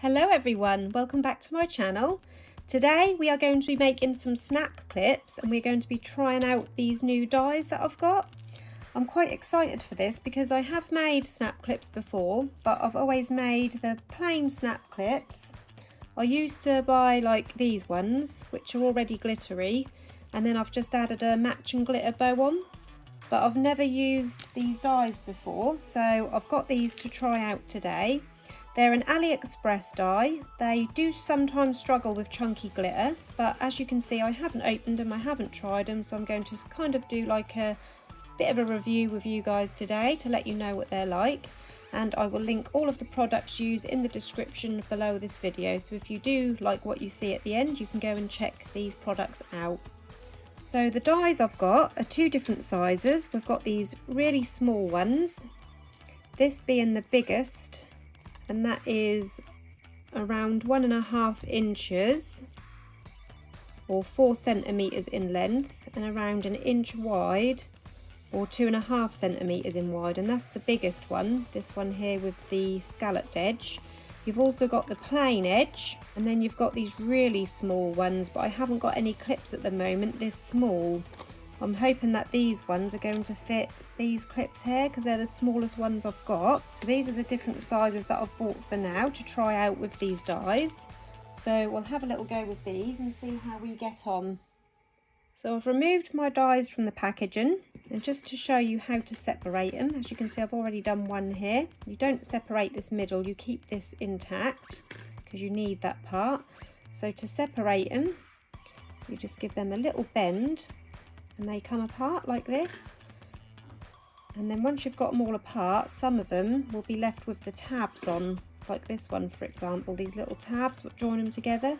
Hello everyone, welcome back to my channel. Today we are going to be making some snap clips and we're going to be trying out these new dies that I've got. I'm quite excited for this because I have made snap clips before, but I've always made the plain snap clips. I used to buy like these ones which are already glittery, and then I've just added a matching glitter bow on. But I've never used these dies before, so I've got these to try out today. They're an AliExpress die. They do sometimes struggle with chunky glitter, but as you can see I haven't opened them, I haven't tried them, so I'm going to kind of do like a bit of a review with you guys today to let you know what they're like. And I will link all of the products used in the description below this video, so if you do like what you see at the end, you can go and check these products out. So the dies I've got are two different sizes. We've got these really small ones, this being the biggest, and that is around 1.5 inches or 4 centimeters in length, and around 1 inch wide or 2.5 centimeters in wide, and that's the biggest one, this one here with the scalloped edge. You've also got the plain edge, and then you've got these really small ones, but I haven't got any clips at the moment this small. I'm hoping that these ones are going to fit these clips here because they're the smallest ones I've got. So these are the different sizes that I've bought for now to try out with these dies. So we'll have a little go with these and see how we get on. So I've removed my dies from the packaging, and just to show you how to separate them, as you can see I've already done one here. You don't separate this middle, you keep this intact because you need that part. So to separate them, you just give them a little bend and they come apart like this. And then once you've got them all apart, some of them will be left with the tabs on, like this one for example, these little tabs that join them together.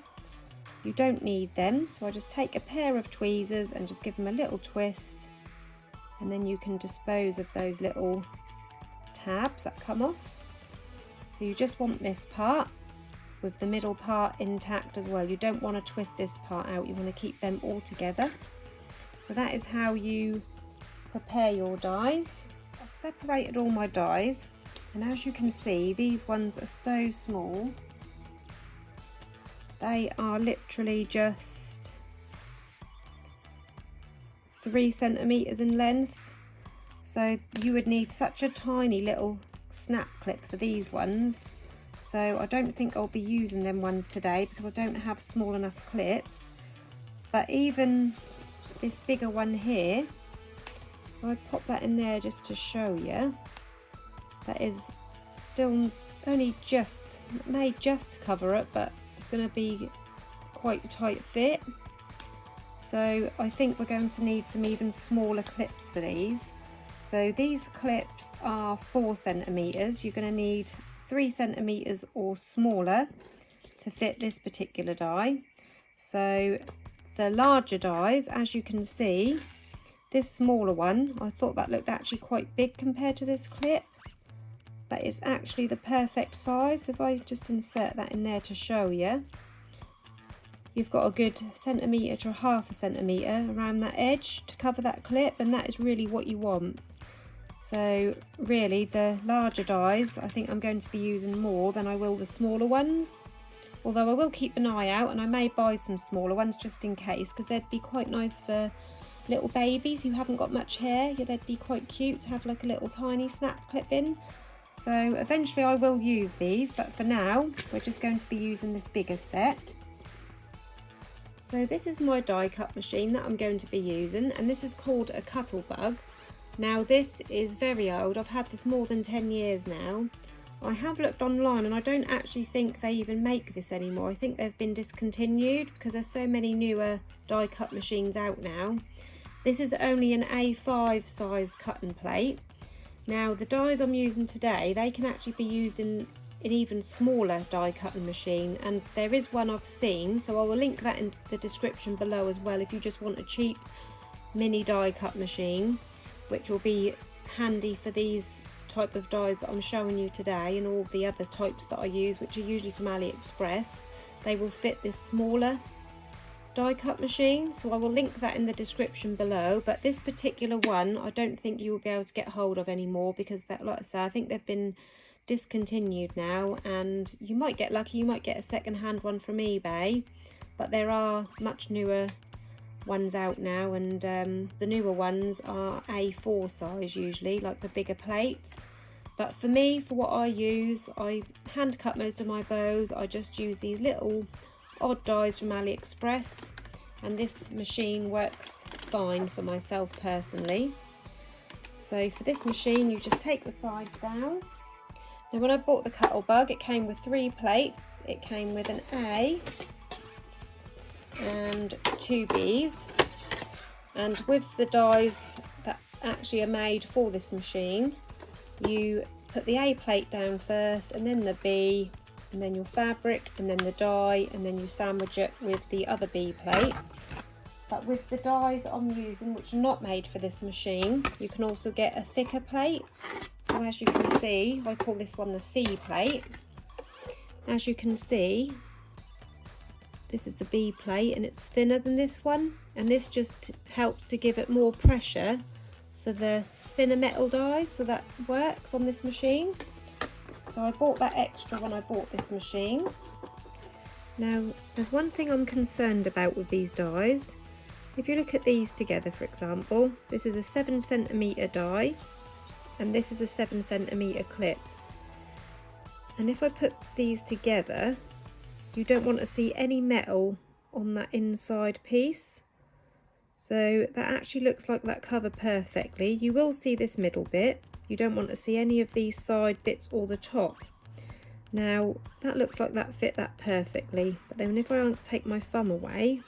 You don't need them, so I just take a pair of tweezers and just give them a little twist, and then you can dispose of those little tabs that come off. So you just want this part with the middle part intact as well. You don't want to twist this part out, you want to keep them all together. So that is how you prepare your dies. I've separated all my dies, and as you can see these ones are so small. They are literally just 3 centimeters in length. So you would need such a tiny little snap clip for these ones. So I don't think I'll be using them ones today because I don't have small enough clips. But even this bigger one here, I pop that in there just to show you. That is still only just, it may just cover it, but it's going to be quite a tight fit. So I think we're going to need some even smaller clips for these. So these clips are 4 centimeters. You're going to need 3 centimeters or smaller to fit this particular die. So the larger dies, as you can see, this smaller one, I thought that looked actually quite big compared to this clip, but it's actually the perfect size. If I just insert that in there to show you, you've got a good centimetre to 1/2 centimetre around that edge to cover that clip, and that is really what you want. So really the larger dies I think I'm going to be using more than I will the smaller ones, although I will keep an eye out and I may buy some smaller ones just in case, because they'd be quite nice for little babies who haven't got much hair. Yeah, they'd be quite cute to have like a little tiny snap clip in. So eventually I will use these, but for now we're just going to be using this bigger set. So this is my die cut machine that I'm going to be using, and this is called a Cuttlebug. Now this is very old, I've had this more than 10 years now. I have looked online and I don't actually think they even make this anymore. I think they've been discontinued because there's so many newer die cut machines out now. This is only an A5 size cut and plate. Now the dies I'm using today, they can actually be used in an even smaller die cutting machine, and there is one I've seen, so I will link that in the description below as well if you just want a cheap mini die cut machine, which will be handy for these type of dies that I'm showing you today, and all the other types that I use, which are usually from AliExpress. They will fit this smaller die cut machine, so I will link that in the description below. But this particular one I don't think you will be able to get hold of anymore because that, like I say, I think they've been discontinued now, and you might get lucky, you might get a second-hand one from eBay, but there are much newer ones out now, and the newer ones are A4 size usually, like the bigger plates. But for me, for what I use, I hand cut most of my bows. I just use these little odd dies from AliExpress, and this machine works fine for myself personally. So for this machine, you just take the sides down. Now when I bought the Cuttlebug, it came with 3 plates. It came with an A and 2 Bs, and with the dies that actually are made for this machine, you put the A plate down first, and then the B, and then your fabric, and then the die, and then you sandwich it with the other B plate. But with the dies I'm using, which are not made for this machine, you can also get a thicker plate. So as you can see, I call this one the C plate. As you can see, this is the B plate, and it's thinner than this one, and this just helps to give it more pressure for the thinner metal dies, so that works on this machine. So I bought that extra when I bought this machine. Now there's one thing I'm concerned about with these dies. If you look at these together, for example, this is a 7cm die and this is a 7cm clip, and if I put these together, you don't want to see any metal on that inside piece. So that actually looks like that cover perfectly. You will see this middle bit. You don't want to see any of these side bits or the top. Now that looks like that fit that perfectly, but then if I take my thumb away,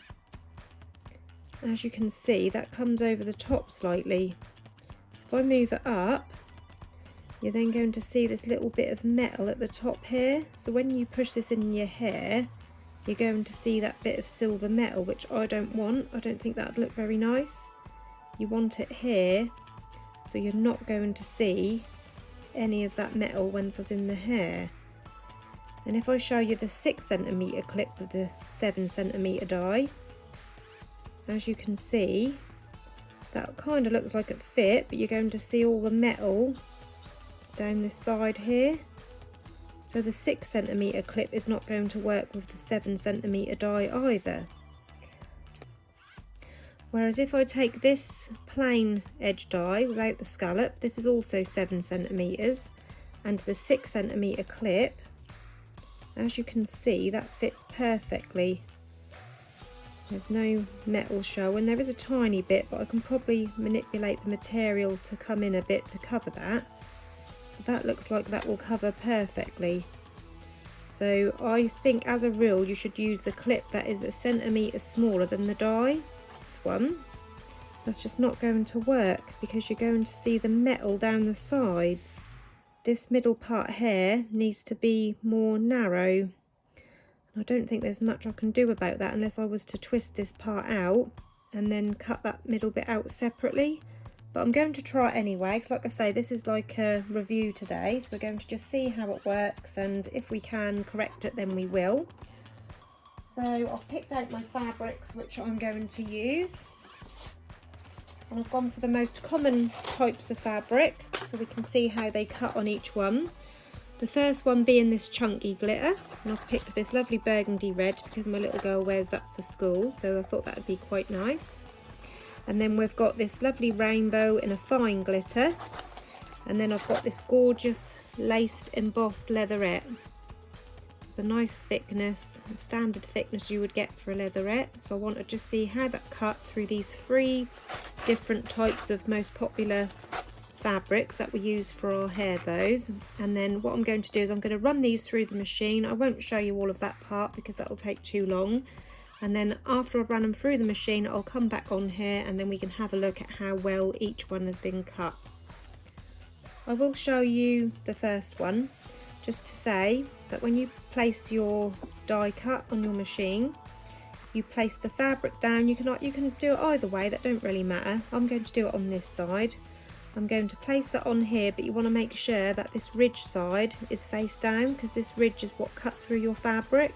as you can see, that comes over the top slightly. If I move it up, you're then going to see this little bit of metal at the top here. So when you push this in your hair, you're going to see that bit of silver metal, which I don't want. I don't think that would look very nice. You want it here, so you're not going to see any of that metal once it's in the hair. And if I show you the 6cm clip with the 7cm die, as you can see, that kind of looks like it fit, but you're going to see all the metal down this side here. So the 6cm clip is not going to work with the 7cm die either. Whereas if I take this plain edge die without the scallop, this is also 7cm, and the 6cm clip, as you can see, that fits perfectly. There's no metal showing. There is a tiny bit, but I can probably manipulate the material to come in a bit to cover that. But that looks like that will cover perfectly. So I think as a rule you should use the clip that is a centimetre smaller than the die. This one, that's just not going to work because you're going to see the metal down the sides. This middle part here needs to be more narrow. I don't think there's much I can do about that unless I was to twist this part out and then cut that middle bit out separately. But I'm going to try it anyway, because like I say, this is like a review today, so we're going to just see how it works, and if we can correct it then we will. So I've picked out my fabrics which I'm going to use, and I've gone for the most common types of fabric so we can see how they cut on each one. The first one being this chunky glitter, and I've picked this lovely burgundy red because my little girl wears that for school, so I thought that would be quite nice. And then we've got this lovely rainbow in a fine glitter, and then I've got this gorgeous laced embossed leatherette. It's a nice thickness, a standard thickness you would get for a leatherette, so I want to just see how that cut through these 3 different types of most popular fabrics that we use for our hair bows. And then what I'm going to do is I'm going to run these through the machine. I won't show you all of that part because that will take too long, and then after I've run them through the machine I'll come back on here and then we can have a look at how well each one has been cut. I will show you the first one just to say that when you place your die cut on your machine, you place the fabric down. You can do it either way, that don't really matter. I'm going to do it on this side. I'm going to place that on here, but you want to make sure that this ridge side is face down because this ridge is what cut through your fabric.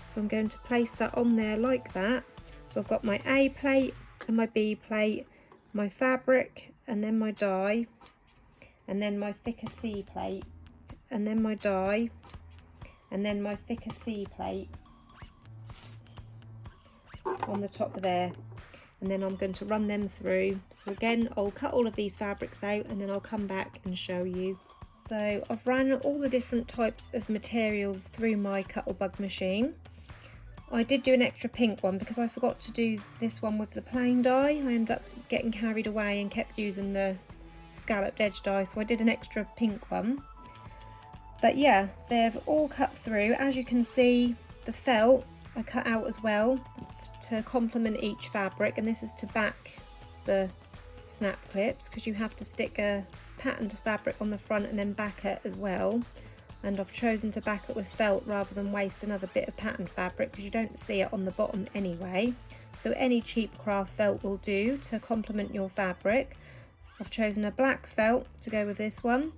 So I'm going to place that on there like that. So I've got my A plate and my B plate, my fabric, and then my die, and then my thicker C plate and then my die, and then my thicker C plate on the top of there, and then I'm going to run them through. So again, I'll cut all of these fabrics out and then I'll come back and show you. So I've ran all the different types of materials through my Cuttlebug machine. I did do an extra pink one because I forgot to do this one with the plain die. I ended up getting carried away and kept using the scalloped edge die, so I did an extra pink one. But yeah, they've all cut through. As you can see, the felt I cut out as well to complement each fabric, and this is to back the snap clips because you have to stick a patterned fabric on the front and then back it as well. And I've chosen to back it with felt rather than waste another bit of patterned fabric because you don't see it on the bottom anyway. So any cheap craft felt will do to complement your fabric. I've chosen a black felt to go with this one,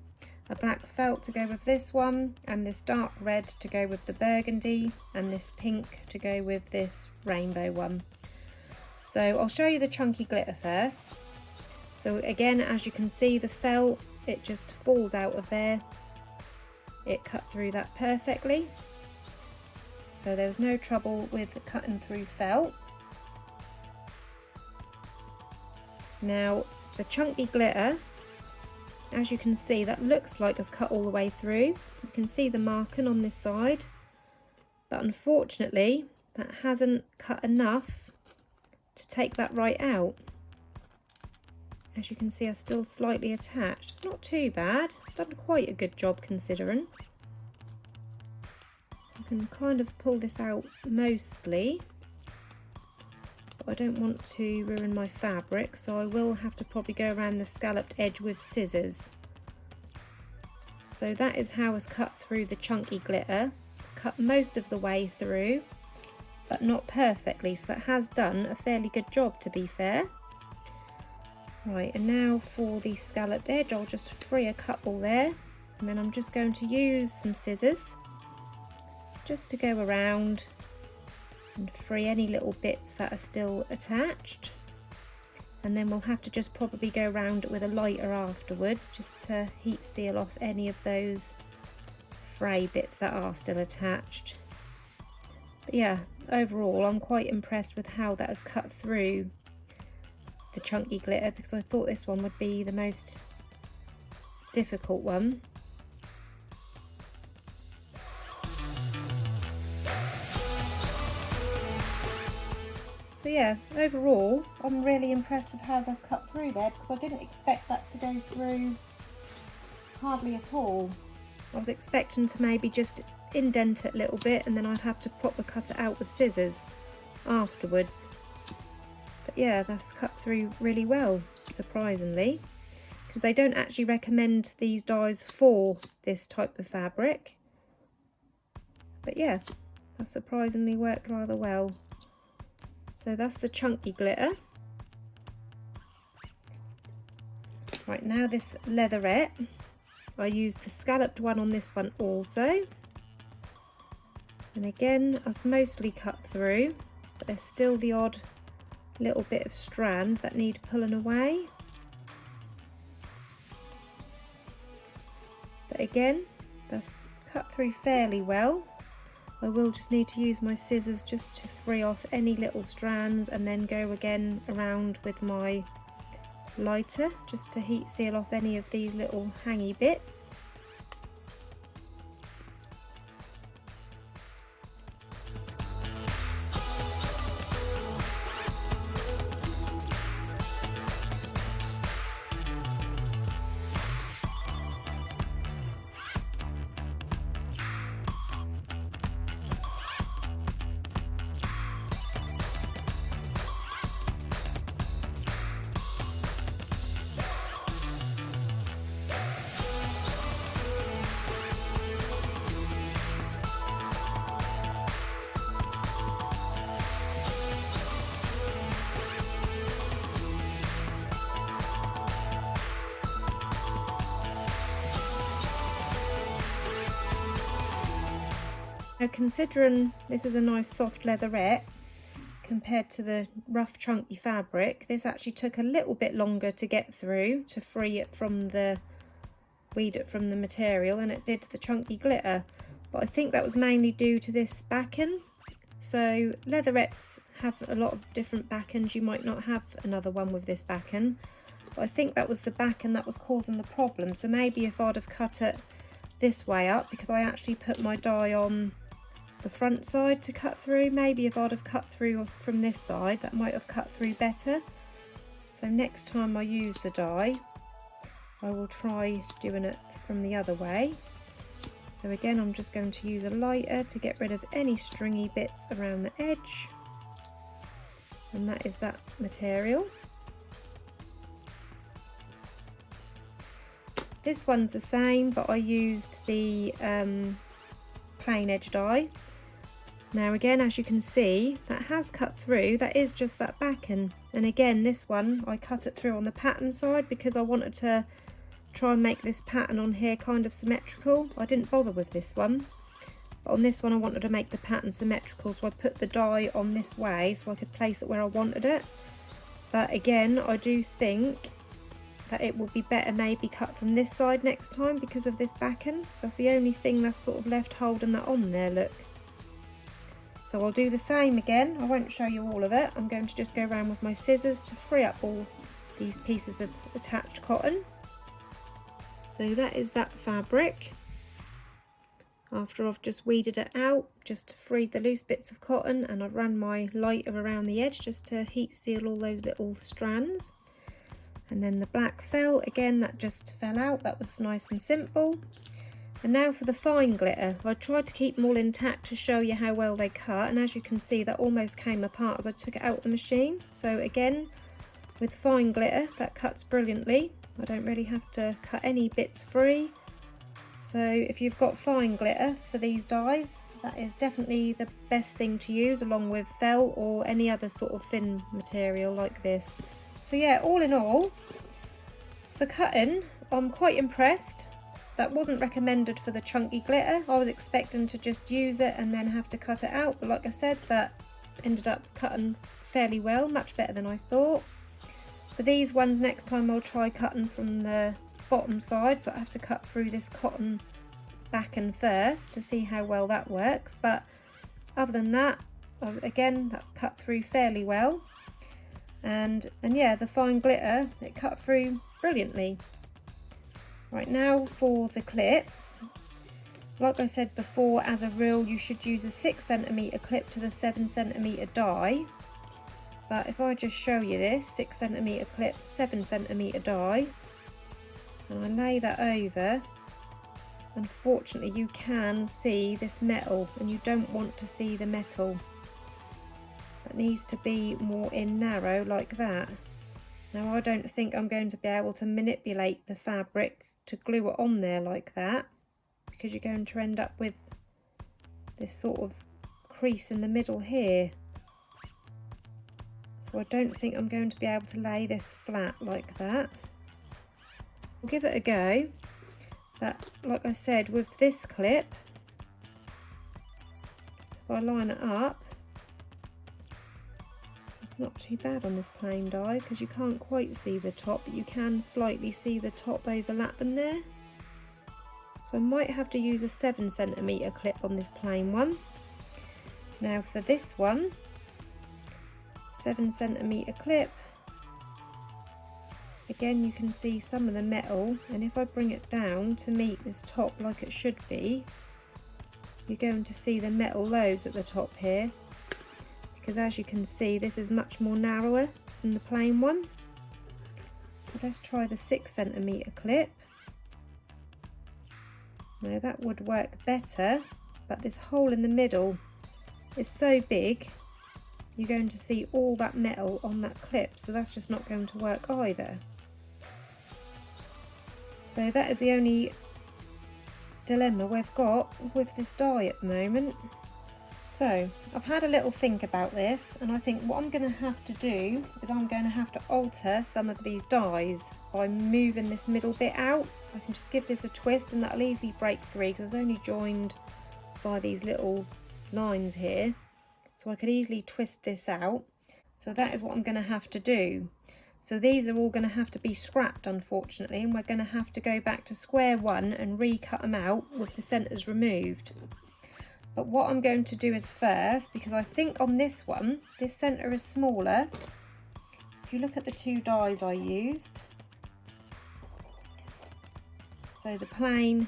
a black felt to go with this one, and this dark red to go with the burgundy, and this pink to go with this rainbow one. So I'll show you the chunky glitter first. So again, as you can see, the felt, it just falls out of there. It cut through that perfectly, so there was no trouble with cutting through felt. Now the chunky glitter, as you can see, that looks like it's cut all the way through. You can see the marking on this side, but unfortunately that hasn't cut enough to take that right out. As you can see, I'm still slightly attached. It's not too bad. It's done quite a good job considering. I can kind of pull this out mostly, but I don't want to ruin my fabric, so I will have to probably go around the scalloped edge with scissors. So that is how it's cut through the chunky glitter. It's cut most of the way through, but not perfectly, so that has done a fairly good job, to be fair. Right, and now for the scalloped edge, I'll just free a couple there, and then I'm just going to use some scissors just to go around and free any little bits that are still attached. And then we'll have to just probably go around it with a lighter afterwards, just to heat seal off any of those fray bits that are still attached. But yeah, overall I'm quite impressed with how that has cut through the chunky glitter, because I thought this one would be the most difficult one. So yeah, overall I'm really impressed with how that's cut through there, because I didn't expect that to go through hardly at all. I was expecting to maybe just indent it a little bit and then I'd have to proper cut it out with scissors afterwards. But yeah, that's cut through really well, surprisingly, because they don't actually recommend these dies for this type of fabric. But yeah, that surprisingly worked rather well. So that's the chunky glitter. Right, now this leatherette, I used the scalloped one on this one also. And again, I was mostly cut through, but there's still the odd little bit of strand that need pulling away. But again, that's cut through fairly well. I will just need to use my scissors just to free off any little strands, and then go again around with my lighter just to heat seal off any of these little hangy bits. Now, considering this is a nice soft leatherette compared to the rough chunky fabric, this actually took a little bit longer to get through to free it from the weed it from the material, and it did the chunky glitter. But I think that was mainly due to this backing. So leatherettes have a lot of different backings. You might not have another one with this backing, but I think that was the backing that was causing the problem. So maybe if I'd have cut it this way up, because I actually put my die on the front side to cut through, maybe if I'd have cut through from this side, that might have cut through better. So next time I use the die, I will try doing it from the other way. So again, I'm just going to use a lighter to get rid of any stringy bits around the edge, and that is that material. This one's the same, but I used the plain edge die. Now again, as you can see, that has cut through. That is just that backing. And again, this one I cut it through on the pattern side because I wanted to try and make this pattern on here kind of symmetrical. I didn't bother with this one, but on this one I wanted to make the pattern symmetrical, so I put the die on this way so I could place it where I wanted it. But again, I do think that it will be better maybe cut from this side next time because of this backing. That's the only thing that's sort of left holding that on there, look. So I'll do the same again. I won't show you all of it. I'm going to just go around with my scissors to free up all these pieces of attached cotton. So that is that fabric. After I've just weeded it out, just freed the loose bits of cotton, and I've ran my lighter around the edge just to heat seal all those little strands. And then the black felt, again that just fell out, that was nice and simple. And now for the fine glitter. I tried to keep them all intact to show you how well they cut, and as you can see that almost came apart as I took it out of the machine. So again, with fine glitter, that cuts brilliantly. I don't really have to cut any bits free. So if you've got fine glitter for these dies, that is definitely the best thing to use, along with felt or any other sort of thin material like this. So yeah, all in all, for cutting, I'm quite impressed. That wasn't recommended for the chunky glitter. I was expecting to just use it and then have to cut it out, but like I said, that ended up cutting fairly well, much better than I thought. For these ones, next time I'll try cutting from the bottom side, so I have to cut through this cotton backing first to see how well that works. But other than that, again, that cut through fairly well. And yeah, the fine glitter, it cut through brilliantly. Right, now for the clips. Like I said before, as a rule, you should use a 6cm clip to the 7cm die. But if I just show you this 6cm clip, 7cm die, and I lay that over, unfortunately you can see this metal, and you don't want to see the metal. That needs to be more in narrow like that. Now I don't think I'm going to be able to manipulate the fabric to glue it on there like that, because you're going to end up with this sort of crease in the middle here. So I don't think I'm going to be able to lay this flat like that. I'll give it a go, but like I said, with this clip, if I line it up, it's not too bad on this plain die because you can't quite see the top, but you can slightly see the top overlapping there. So I might have to use a 7cm clip on this plain one. Now for this one, 7cm clip, again you can see some of the metal, and if I bring it down to meet this top like it should be, you're going to see the metal loads at the top here, because as you can see this is much more narrower than the plain one. So let's try the 6cm clip. Now that would work better, but this hole in the middle is so big, you're going to see all that metal on that clip, so that's just not going to work either. So that is the only dilemma we've got with this die at the moment. So I've had a little think about this, and I think what I'm going to have to do is I'm going to have to alter some of these dies by moving this middle bit out. I can just give this a twist and that'll easily break through because it's only joined by these little lines here. So I could easily twist this out. So that is what I'm going to have to do. So these are all going to have to be scrapped, unfortunately, and we're going to have to go back to square one and recut them out with the centres removed. But what I'm going to do is first, because I think on this one, this centre is smaller. If you look at the two dies I used, so the plain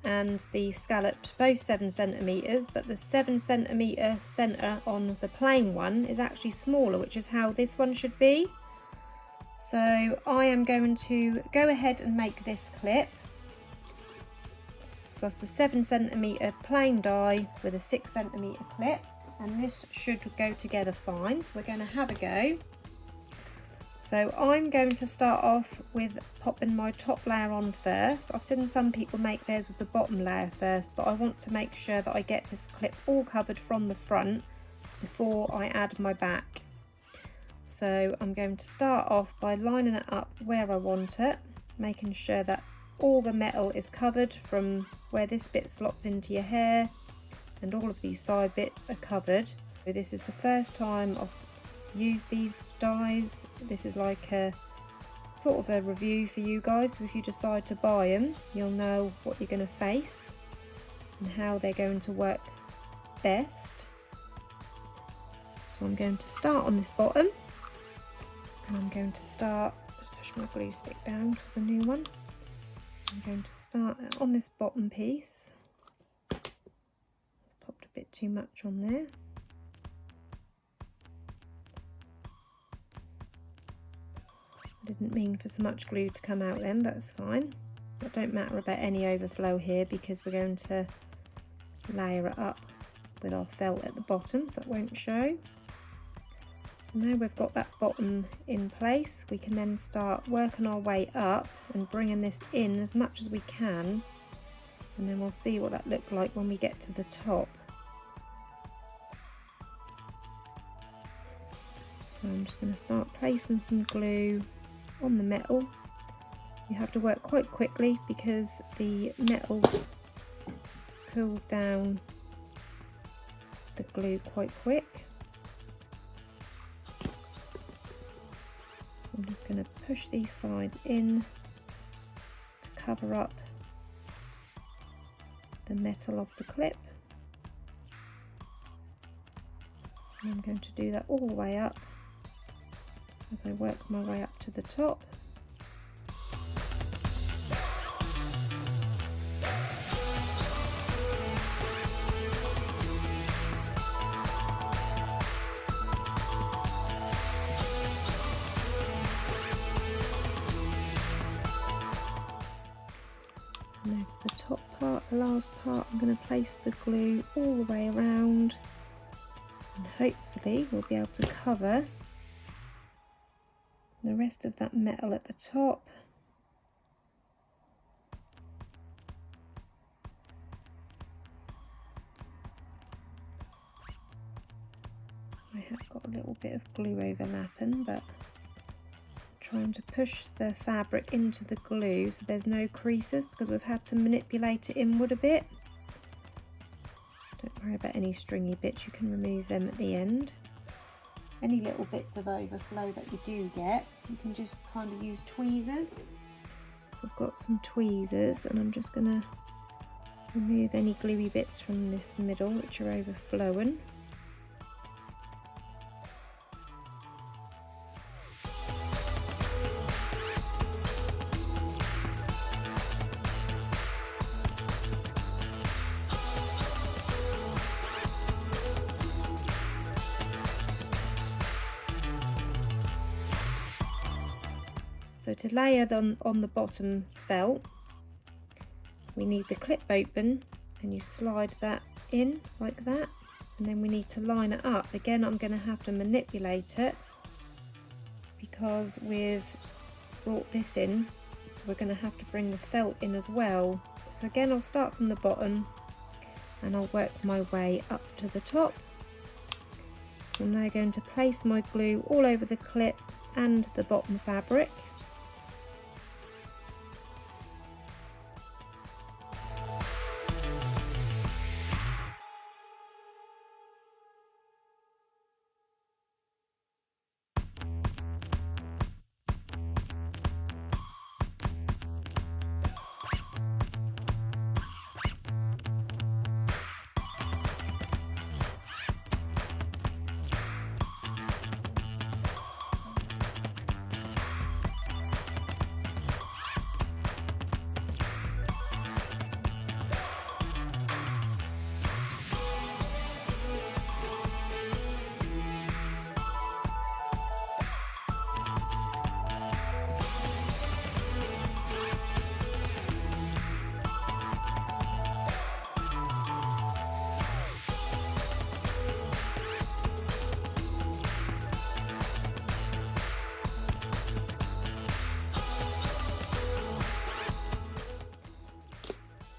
and the scalloped, both 7 centimetres, but the 7 centimetre centre on the plain one is actually smaller, which is how this one should be. So I am going to go ahead and make this clip. So that's the 7 centimetre plain die with a 6 centimetre clip, and this should go together fine. So we're going to have a go. So I'm going to start off with popping my top layer on first. I've seen some people make theirs with the bottom layer first, but I want to make sure that I get this clip all covered from the front before I add my back. So I'm going to start off by lining it up where I want it, making sure that all the metal is covered from where this bit slots into your hair, and all of these side bits are covered. So this is the first time I've used these dies. This is like a sort of a review for you guys, so if you decide to buy them, you'll know what you're going to face and how they're going to work best. So I'm going to start on this bottom, and I'm going to start, just push my glue stick down because it's a new one. I'm going to start on this bottom piece. Popped a bit too much on there. I didn't mean for so much glue to come out then, but it's fine. It don't matter about any overflow here because we're going to layer it up with our felt at the bottom, so that won't show. So now we've got that bottom in place, we can then start working our way up and bringing this in as much as we can, and then we'll see what that looks like when we get to the top. So I'm just going to start placing some glue on the metal. You have to work quite quickly because the metal cools down the glue quite quick. I'm just going to push these sides in to cover up the metal of the clip. And I'm going to do that all the way up as I work my way up to the top. Now for the top part, the last part, I'm going to place the glue all the way around, and hopefully we'll be able to cover the rest of that metal at the top. I have got a little bit of glue overlapping, but trying to push the fabric into the glue so there's no creases because we've had to manipulate it inward a bit. Don't worry about any stringy bits, you can remove them at the end. Any little bits of overflow that you do get, you can just kind of use tweezers. So I've got some tweezers and I'm just going to remove any gluey bits from this middle which are overflowing. So to layer them on the bottom felt, we need the clip open and you slide that in like that, and then we need to line it up. Again, I'm going to have to manipulate it because we've brought this in, so we're going to have to bring the felt in as well. So again, I'll start from the bottom and I'll work my way up to the top. So I'm now going to place my glue all over the clip and the bottom fabric.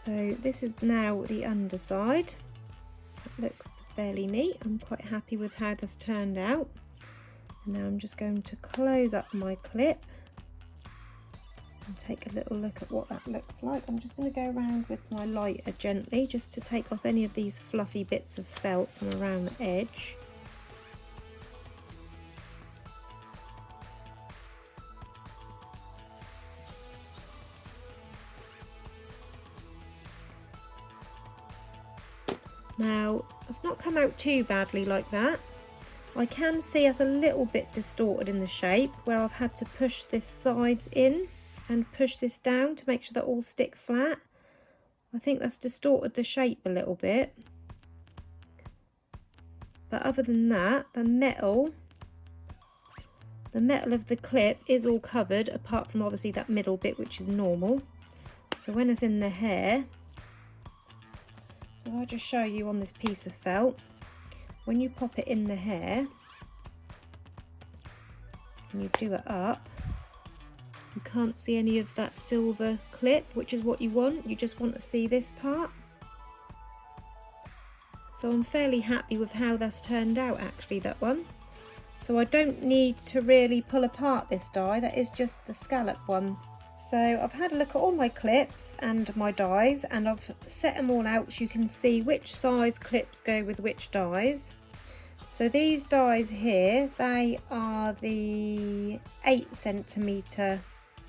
So this is now the underside. It looks fairly neat. I'm quite happy with how this turned out. And now I'm just going to close up my clip and take a little look at what that looks like. I'm just going to go around with my lighter gently just to take off any of these fluffy bits of felt from around the edge. Now, it's not come out too badly like that. I can see it's a little bit distorted in the shape where I've had to push this sides in and push this down to make sure they all stick flat. I think that's distorted the shape a little bit. But other than that, the metal of the clip is all covered apart from obviously that middle bit, which is normal. So when it's in the hair, so I'll just show you on this piece of felt, when you pop it in the hair and you do it up, you can't see any of that silver clip, which is what you want. You just want to see this part. So I'm fairly happy with how that's turned out actually, that one. So I don't need to really pull apart this die, that is just the scallop one. So I've had a look at all my clips and my dies, and I've set them all out so you can see which size clips go with which dies. So these dies here, they are the 8cm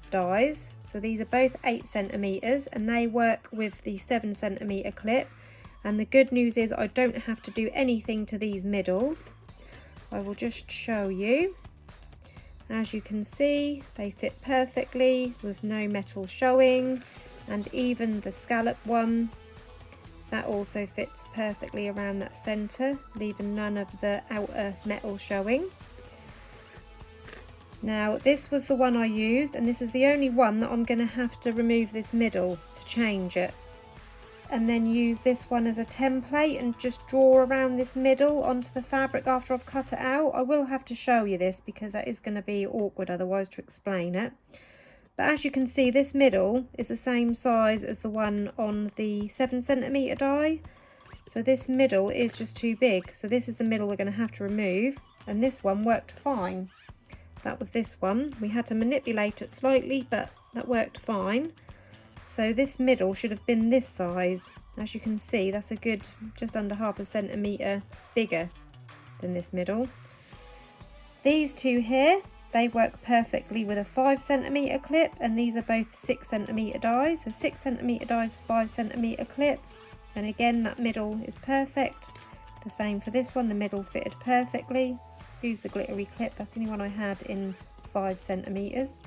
dies. So these are both 8cm and they work with the 7cm clip. And the good news is I don't have to do anything to these middles. I will just show you. As you can see, they fit perfectly with no metal showing, and even the scallop one, that also fits perfectly around that centre, leaving none of the outer metal showing. Now this was the one I used, and this is the only one that I'm going to have to remove this middle to change it, and then use this one as a template and just draw around this middle onto the fabric after I've cut it out. I will have to show you this because that is going to be awkward otherwise to explain it. But as you can see, this middle is the same size as the one on the 7cm die. So this middle is just too big. So this is the middle we're going to have to remove, and this one worked fine. That was this one. We had to manipulate it slightly, but that worked fine. So this middle should have been this size. As you can see, that's a good just under ½ centimetre bigger than this middle. These two here, they work perfectly with a 5cm clip, and these are both 6cm dies. So 6cm dies, 5cm clip, and again that middle is perfect. The same for this one, the middle fitted perfectly. Excuse the glittery clip, that's the only one I had in 5cm.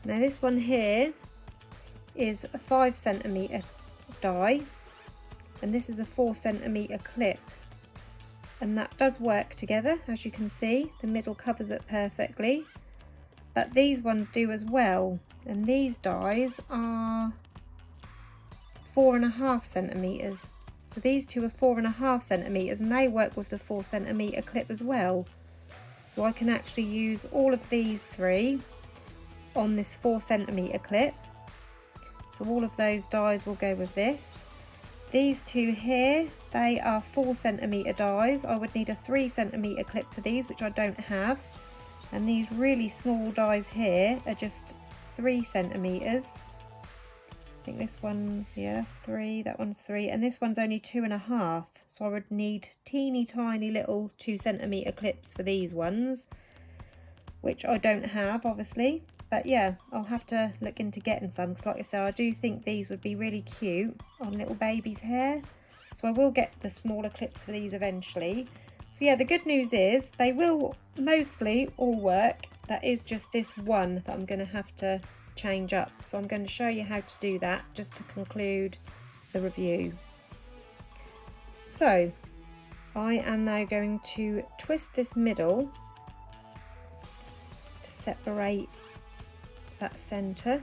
Now this one here is a 5cm die, and this is a 4cm clip, and that does work together. As you can see, the middle covers it perfectly, but these ones do as well, and these dies are 4.5 centimeters. So these two are 4.5 centimeters, and they work with the 4cm clip as well. So I can actually use all of these three on this 4cm clip. So all of those dies will go with this. These two here, they are 4cm dies. I would need a 3cm clip for these, which I don't have. And these really small dies here are just 3 centimeters. I think this one's, yeah, that's 3, that one's 3, and this one's only 2.5. So I would need teeny tiny little 2cm clips for these ones, which I don't have obviously. But yeah, I'll have to look into getting some, because like I said, I do think these would be really cute on little baby's hair. So I will get the smaller clips for these eventually. So yeah, the good news is they will mostly all work. That is just this one that I'm going to have to change up. So I'm going to show you how to do that just to conclude the review. So I am now going to twist this middle to separate that centre,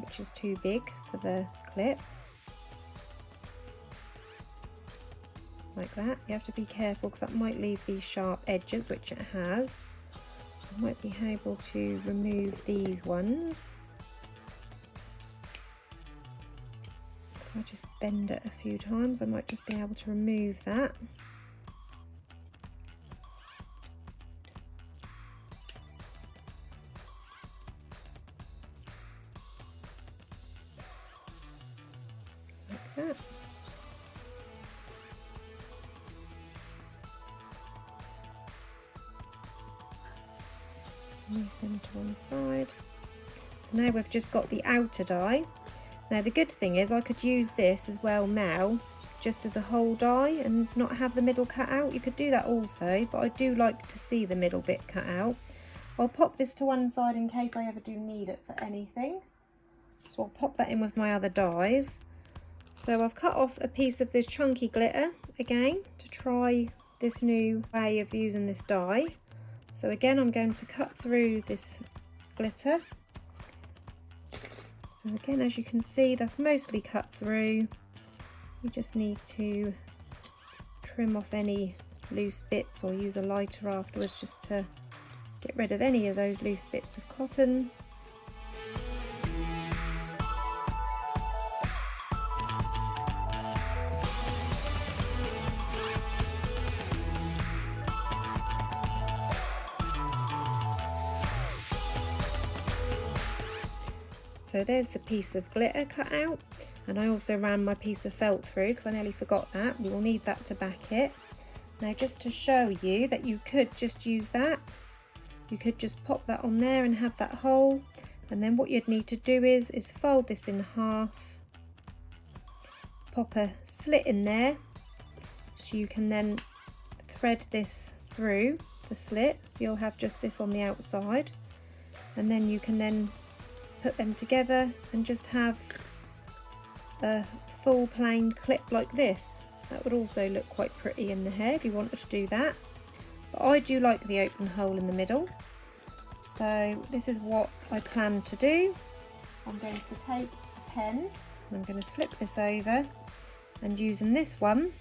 which is too big for the clip, like that. You have to be careful because that might leave these sharp edges, which it has. I might be able to remove these ones. If I just bend it a few times, I might just be able to remove that. Like that. Move them to one side. So now we've just got the outer die. Now the good thing is I could use this as well now, just as a whole die and not have the middle cut out. You could do that also, but I do like to see the middle bit cut out. I'll pop this to one side in case I ever do need it for anything. So I'll pop that in with my other dies. So I've cut off a piece of this chunky glitter again to try this new way of using this die. So again, I'm going to cut through this glitter. So again, as you can see, that's mostly cut through. You just need to trim off any loose bits or use a lighter afterwards just to get rid of any of those loose bits of cotton. So there's the piece of glitter cut out, and I also ran my piece of felt through because I nearly forgot that. We will need that to back it. Now just to show you that you could just use that, you could just pop that on there and have that hole, and then what you'd need to do is fold this in half, pop a slit in there so you can then thread this through the slit, so you'll have just this on the outside, and then you can then put them together and just have a full plain clip like this. That would also look quite pretty in the hair if you wanted to do that, but I do like the open hole in the middle. So this is what I plan to do. I'm going to take a pen and I'm going to flip this over, and using this one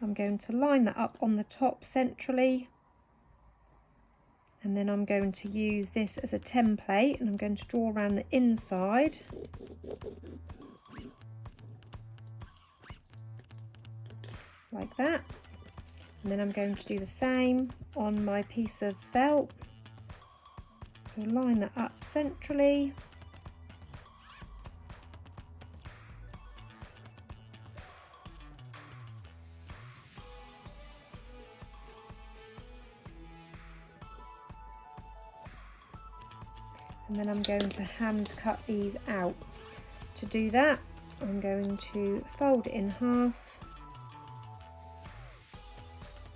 I'm going to line that up on the top centrally, and then I'm going to use this as a template and I'm going to draw around the inside. Like that. And then I'm going to do the same on my piece of felt. So line that up centrally. And then I'm going to hand cut these out. To do that, I'm going to fold it in half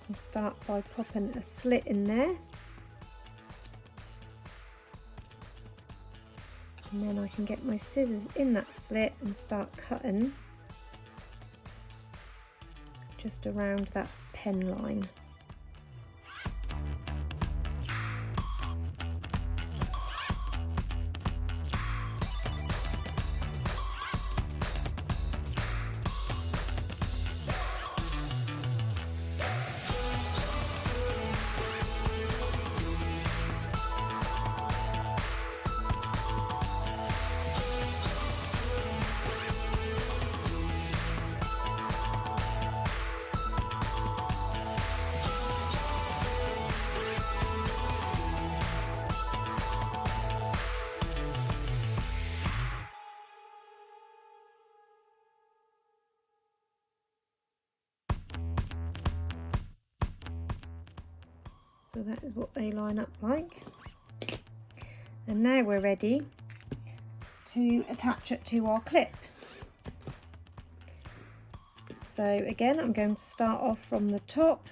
and start by popping a slit in there. And then I can get my scissors in that slit and start cutting just around that pen line. So that is what they line up like. And now we're ready to attach it to our clip. So again, I'm going to start off from the top.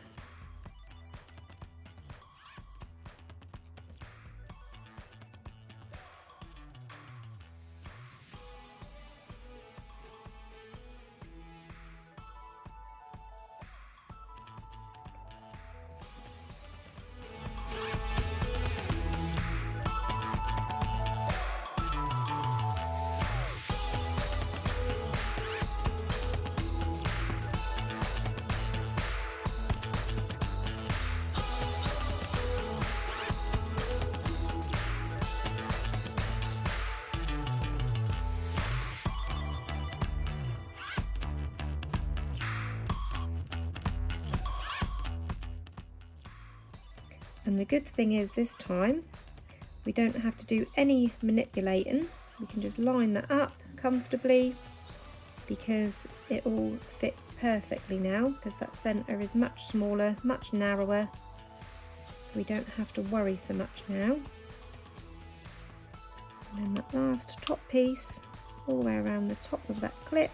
And the good thing is this time we don't have to do any manipulating. We can just line that up comfortably because it all fits perfectly now, because that centre is much smaller, much narrower, so we don't have to worry so much now. And then that last top piece all the way around the top of that clip.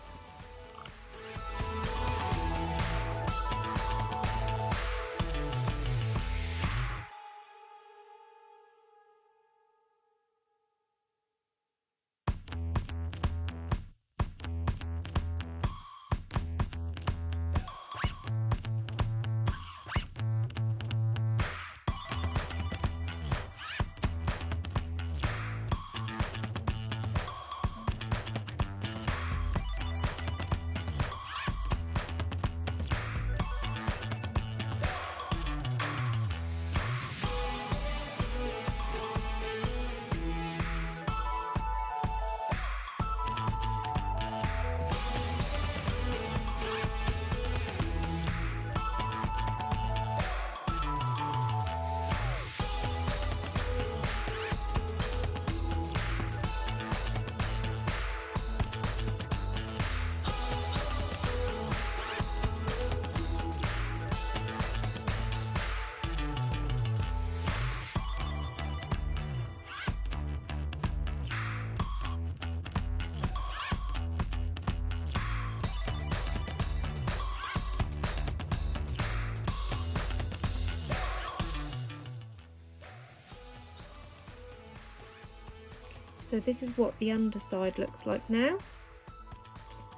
So this is what the underside looks like now,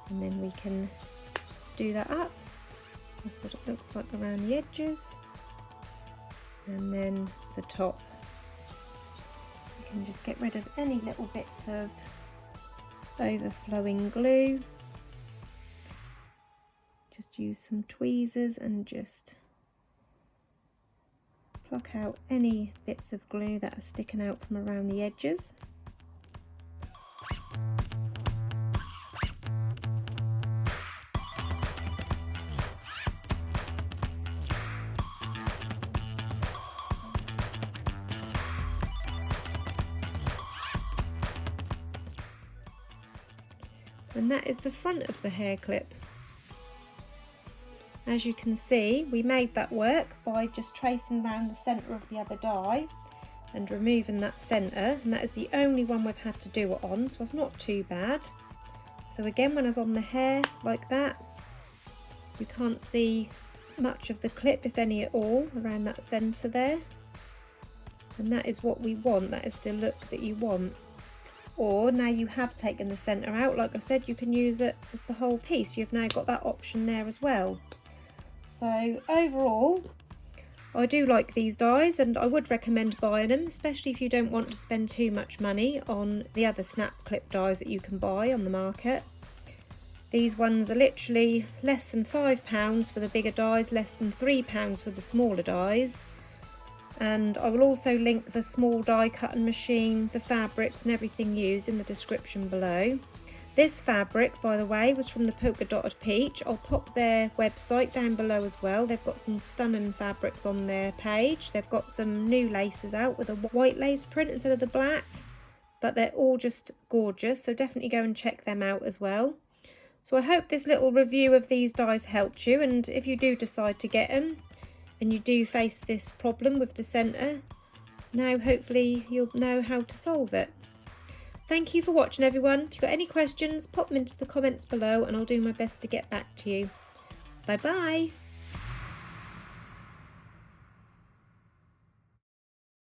and then we can do that up. That's what it looks like around the edges, and then the top. You can just get rid of any little bits of overflowing glue. Just use some tweezers and just pluck out any bits of glue that are sticking out from around the edges. And that is the front of the hair clip. As you can see, we made that work by just tracing around the centre of the other die and removing that centre, and that is the only one we've had to do it on, so it's not too bad. So again, when I was on the hair like that, you can't see much of the clip, if any at all, around that centre there. And that is what we want, that is the look that you want. Or now you have taken the centre out, like I said, you can use it as the whole piece. You've now got that option there as well. So overall, I do like these dies and I would recommend buying them, especially if you don't want to spend too much money on the other snap clip dies that you can buy on the market. These ones are literally less than £5 for the bigger dies, less than £3 for the smaller dies. And I will also link the small die cutting machine, the fabrics and everything used in the description below. This fabric, by the way, was from the Polka Dotted Peach. I'll pop their website down below as well. They've got some stunning fabrics on their page. They've got some new laces out with a white lace print instead of the black, but they're all just gorgeous, so definitely go and check them out as well. So I hope this little review of these dies helped you, and if you do decide to get them and you do face this problem with the centre, now hopefully you'll know how to solve it. Thank you for watching, everyone. If you've got any questions, pop them into the comments below and I'll do my best to get back to you. Bye bye.